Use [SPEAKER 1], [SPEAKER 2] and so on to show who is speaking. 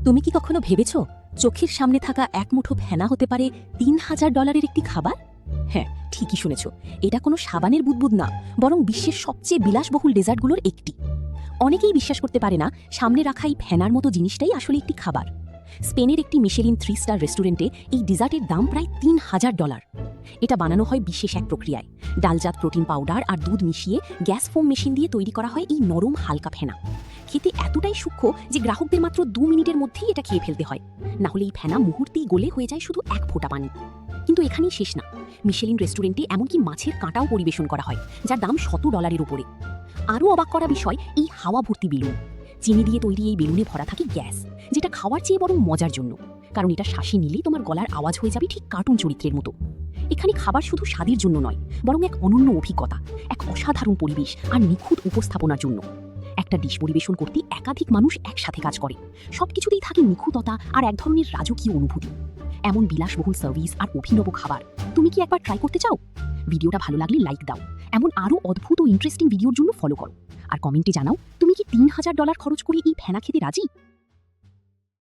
[SPEAKER 1] তুমি কি কখনো ভেবেছ চোখের সামনে থাকা এক মুঠো ফেনা হতে পারে $৩,০০০ একটি খাবার? হ্যাঁ, ঠিকই শুনেছ। এটা কোনো সাবানের বুদবুদ না, বরং বিশ্বের সবচেয়ে বিলাসবহুল ডেজার্টগুলোর একটি। অনেকেই বিশ্বাস করতে পারে না সামনে রাখা এই ফেনার মতো জিনিসটাই আসলে একটি খাবার। স্পেনের একটি মিশেলিন 3 স্টার রেস্টুরেন্টে এই ডেজার্টের দাম প্রায় $৩,০০০। এটা বানানো হয় বিশেষ এক প্রক্রিয়ায়। ডালজাত প্রোটিন পাউডার আর দুধ মিশিয়ে গ্যাস ফোম মেশিন দিয়ে তৈরি করা হয় এই নরম হালকা ফেনা। খেতে এতটাই সূক্ষ্ম যে গ্রাহকদের মাত্র 2 মিনিটের মধ্যেই এটা খেয়ে ফেলতে হয়, না হলে এই ফেনা মুহূর্তেই গলে হয়ে যায় শুধু এক ফোঁটা পানি। কিন্তু এখানেই শেষ না। মিশেলিন রেস্টুরেন্টে এমনকি মাছের কাঁটাও পরিবেশন করা হয়, যার দাম $100 উপরে। আরও অবাক করা বিষয় এই হাওয়া ভর্তি বেলুন। চিনি দিয়ে তৈরি এই বেলুনে ভরা থাকে গ্যাস, যেটা খাওয়ার চেয়ে বরং মজার জন্য, কারণ এটা শ্বাসে নিলেই তোমার গলার আওয়াজ হয়ে যাবে ঠিক কার্টুন চরিত্রের মতো। এখানে খাবার শুধু স্বাদের জন্য নয়, বরং এক অনন্য অভিজ্ঞতা, এক অসাধারণ পরিবেশ আর নিখুঁত উপস্থাপনার জন্য। একটা ডিশ পরিবেশন করতে একাধিক মানুষ একসাথে কাজ করে। সবকিছুতেই থাকে নিখুঁততা আর এক ধরনের রাজকীয় অনুভূতি। এমন বিলাসবহুল সার্ভিস আর অভিনব খাবার তুমি কি একবার ট্রাই করতে চাও? ভিডিওটা ভালো লাগলে লাইক দাও, এমন আরও অদ্ভুত ও ইন্টারেস্টিং ভিডিওর জন্য ফলো করো, আর কমেন্টে জানাও তুমি কি $৩,০০০ খরচ করে এই ফেনা খেতে রাজি?